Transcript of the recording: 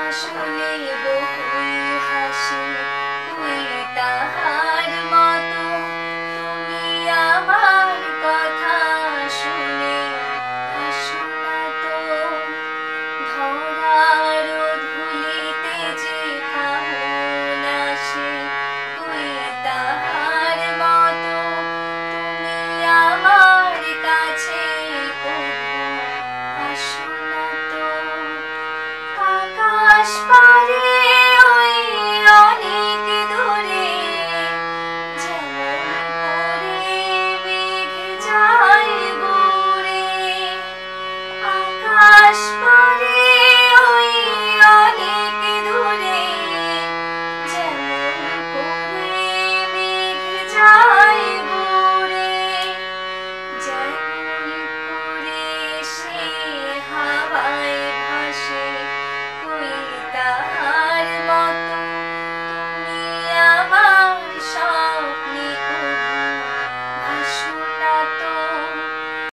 আসলে বহুই হাসি তুই তাহার মতো তুমি আমার কথা শুনে হাসো না তো ধরার ধুলিতে যে ফাগুন আসে তুই তাহার মতো তুমি আমার কাছে কবু আসো না তো আকাশ